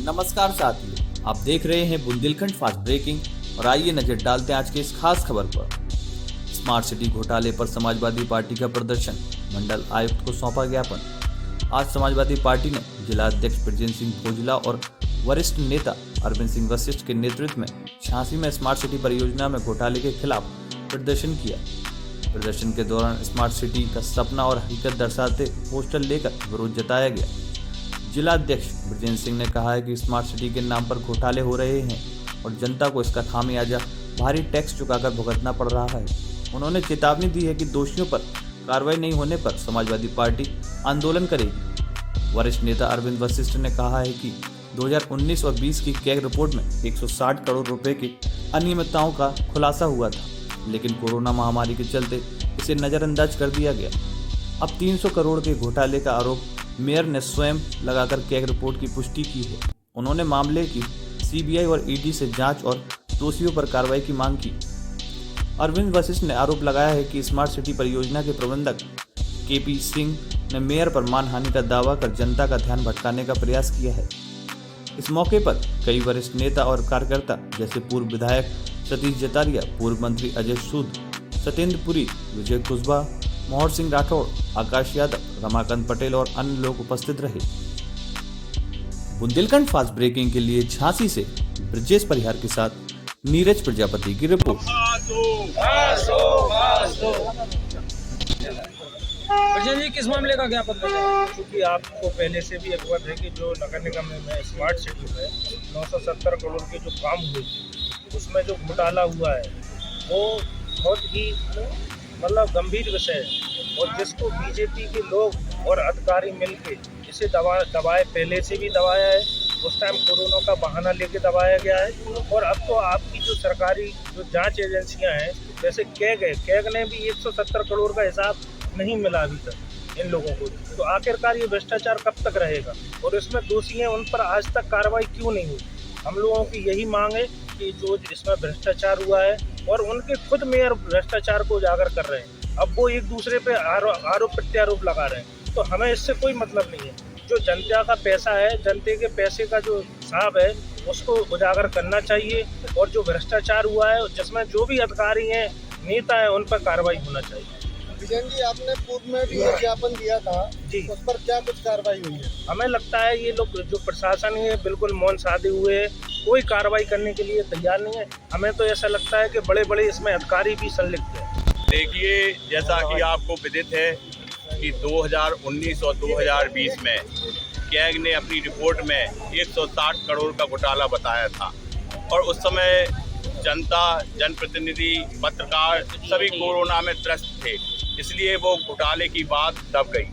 नमस्कार साथियों, आप देख रहे हैं बुंदेलखंड फास्ट ब्रेकिंग और आइए नजर डालते हैं आज के इस खास खबर पर। स्मार्ट सिटी घोटाले पर समाजवादी पार्टी का प्रदर्शन, मंडल आयुक्त को सौंपा ज्ञापन। आज समाजवादी पार्टी ने जिला अध्यक्ष ब्रजेश सिंह भोजला और वरिष्ठ नेता अरविंद सिंह वशिष्ठ के नेतृत्व में झांसी में स्मार्ट सिटी परियोजना में घोटाले के खिलाफ प्रदर्शन किया। प्रदर्शन के दौरान स्मार्ट सिटी का सपना और हकीकत दर्शाते पोस्टर लेकर विरोध जताया गया। जिला अध्यक्ष ब्रजेश सिंह ने कहा है कि स्मार्ट सिटी के नाम पर घोटाले हो रहे हैं और जनता को इसका खामियाजा भारी टैक्स चुकाकर भुगतना पड़ रहा है। उन्होंने चेतावनी दी है कि दोषियों पर कार्रवाई नहीं होने पर समाजवादी पार्टी आंदोलन करेगी। वरिष्ठ नेता अरविंद वशिष्ठ ने कहा है कि 2019 और 20 की कैग रिपोर्ट में 160 करोड़ रुपए की अनियमितताओं का खुलासा हुआ था, लेकिन कोरोना महामारी के चलते इसे नजरअंदाज कर दिया गया। अब 300 करोड़ के घोटाले का आरोप मेयर ने स्वयं लगाकर कैग रिपोर्ट की पुष्टि की है। उन्होंने मामले की सीबीआई और ईडी से जांच और दोषियों पर कार्रवाई की मांग की। अरविंद वशिष्ठ ने आरोप लगाया है कि स्मार्ट सिटी परियोजना के प्रबंधक केपी सिंह ने मेयर पर मानहानि का दावा कर जनता का ध्यान भटकाने का प्रयास किया है। इस मौके पर कई वरिष्ठ नेता और कार्यकर्ता जैसे पूर्व विधायक सतीश जतारिया, पूर्व मंत्री अजय सूद, सत्येंद्र पुरी, विजय कुशवाहा, मोहर सिंह राठौड़, आकाश यादव, रमाकांत पटेल और अन्य लोग उपस्थित रहे। बुंदेलखंड फास्ट ब्रेकिंग के लिए झांसी से ब्रजेश परिहार के साथ नीरज प्रजापति की रिपोर्ट। ब्रजेश जी, किस मामले का ज्ञापन कर रहे हैं? क्योंकि आपको पहले से भी अवगत है कि जो नगर निगम में स्मार्ट सिटी में 970 करोड़ के जो काम हुए उसमें जो घोटाला हुआ है वो बहुत ही गंभीर विषय है और जिसको बीजेपी के लोग और अधिकारी मिलके इसे दबाए पहले से भी दबाया है। उस टाइम कोरोना का बहाना लेके दबाया गया है और अब तो आपकी जो सरकारी जो जांच एजेंसियां हैं जैसे कैग ने भी 170 करोड़ का हिसाब नहीं मिला अभी तक इन लोगों को। तो आखिरकार ये भ्रष्टाचार कब तक रहेगा और इसमें दोषी हैं उन पर आज तक कार्रवाई क्यों नहीं हुई? हम लोगों की यही मांग है कि जो इसमें भ्रष्टाचार हुआ है और उनके खुद मेयर भ्रष्टाचार को उजागर कर रहे हैं, अब वो एक दूसरे पे आरोप प्रत्यारोप लगा रहे हैं। तो हमें इससे कोई मतलब नहीं है। जो जनता का पैसा है, जनता के पैसे का जो हिसाब है उसको उजागर करना चाहिए और जो भ्रष्टाचार हुआ है जिसमें जो भी अधिकारी हैं, नेता हैं, उन पर कार्रवाई होना चाहिए। विजयन जी, आपने पूर्व में भी ज्ञापन दिया था जी, उस पर क्या कुछ कार्रवाई हुई है? हमें लगता है ये लोग जो प्रशासन है बिल्कुल मौन साधे हुए है, कोई कार्रवाई करने के लिए तैयार नहीं है। हमें तो ऐसा लगता है कि बड़े बड़े इसमें अधिकारी भी संलिप्त हैं। देखिए, जैसा कि आपको विदित है कि 2019 और 2020 में कैग ने अपनी रिपोर्ट में 160 करोड़ का घोटाला बताया था और उस समय जनता, जनप्रतिनिधि, पत्रकार सभी कोरोना में त्रस्त थे, इसलिए वो घोटाले की बात दब गई।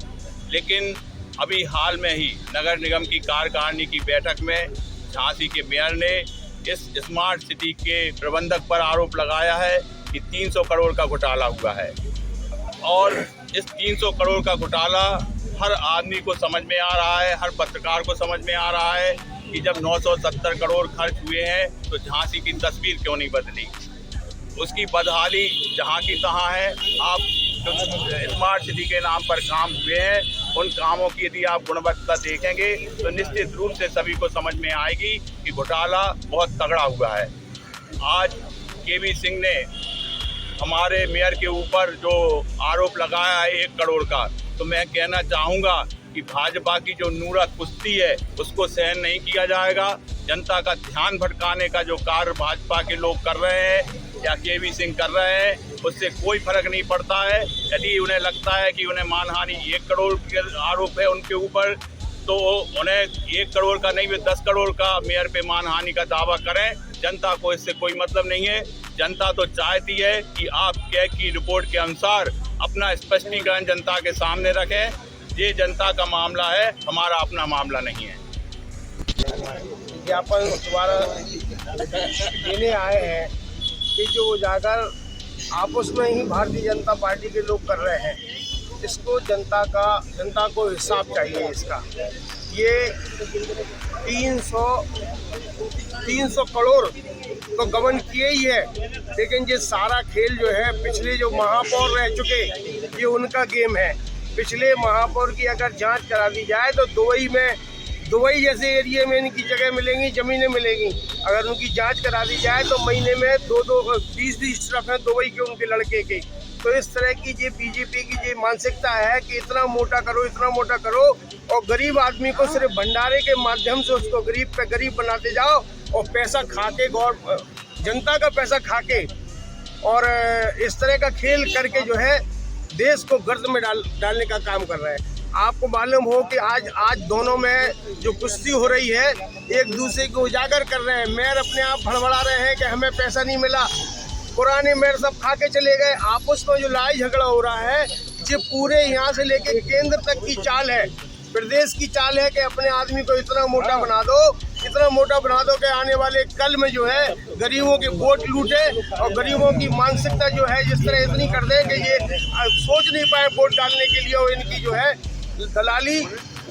लेकिन अभी हाल में ही नगर निगम की कार्यकारिणी की बैठक में झांसी के मेयर ने इस स्मार्ट सिटी के प्रबंधक पर आरोप लगाया है कि 300 करोड़ का घोटाला हुआ है और इस 300 करोड़ का घोटाला हर आदमी को समझ में आ रहा है, हर पत्रकार को समझ में आ रहा है कि जब 970 करोड़ खर्च हुए हैं तो झांसी की तस्वीर क्यों नहीं बदली। उसकी बदहाली जहाँ की तहाँ है। आप जो स्मार्ट सिटी के नाम पर काम हुए हैं उन कामों की यदि आप गुणवत्ता देखेंगे तो निश्चित रूप से सभी को समझ में आएगी कि घोटाला बहुत तगड़ा हुआ है। आज केपी सिंह ने हमारे मेयर के ऊपर जो आरोप लगाया है 1 करोड़ का, तो मैं कहना चाहूँगा कि भाजपा की जो नूरत कुश्ती है उसको सहन नहीं किया जाएगा। जनता का ध्यान भटकाने का जो कार्य भाजपा के लोग कर रहे हैं या केपी सिंह कर रहे हैं उससे कोई फर्क नहीं पड़ता है। यदि उन्हें लगता है कि उन्हें मानहानि 1 करोड़ के आरोप है उनके ऊपर, तो उन्हें 1 करोड़ का नहीं 10 करोड़ का मेयर पे मानहानि का दावा करें। जनता को इससे कोई मतलब नहीं है। जनता तो चाहती है कि आप कैग की रिपोर्ट के अनुसार अपना स्पष्टीकरण जनता के सामने रखें। ये जनता का मामला है, हमारा अपना मामला नहीं है। ज्ञापन दोबारा देने आए हैं कि जो उजागर आपस में ही भारतीय जनता पार्टी के लोग कर रहे हैं, इसको जनता को हिसाब चाहिए इसका। ये 300 करोड़ तो गबन किए ही है, लेकिन ये सारा खेल जो है पिछले जो महापौर रह चुके ये उनका गेम है। पिछले महापौर की अगर जांच करा दी जाए तो दुबई में दुबई जैसे एरिया में इनकी जगह मिलेंगी, ज़मीनें मिलेंगी। अगर उनकी जांच करा दी जाए तो महीने में 20 ट्रक हैं दुबई के उनके लड़के के। तो इस तरह की ये बीजेपी की ये मानसिकता है कि इतना मोटा करो, इतना मोटा करो, और गरीब आदमी को सिर्फ भंडारे के माध्यम से उसको गरीब पे गरीब बनाते जाओ, और पैसा खा के जनता का पैसा खा के और इस तरह का खेल करके जो है देश को गर्त में डालने का काम कर रहे हैं। आपको मालूम हो कि आज दोनों में जो कुश्ती हो रही है, एक दूसरे को उजागर कर रहे हैं। मेयर अपने आप भड़बड़ा रहे हैं कि हमें पैसा नहीं मिला, पुराने मेयर सब खा के चले गए। आपस में जो लड़ाई झगड़ा हो रहा है, ये पूरे यहाँ से लेके केंद्र तक की चाल है, प्रदेश की चाल है कि अपने आदमी को इतना मोटा बना दो, इतना मोटा बना दो कि आने वाले कल में जो है गरीबों के वोट लूटे, और गरीबों की मानसिकता जो है जिस तरह इतनी कर दे कि ये सोच नहीं पाए वोट डालने के लिए, और इनकी जो है दलाली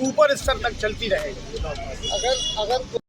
ऊपर स्तर तक चलती रहेगी। अगर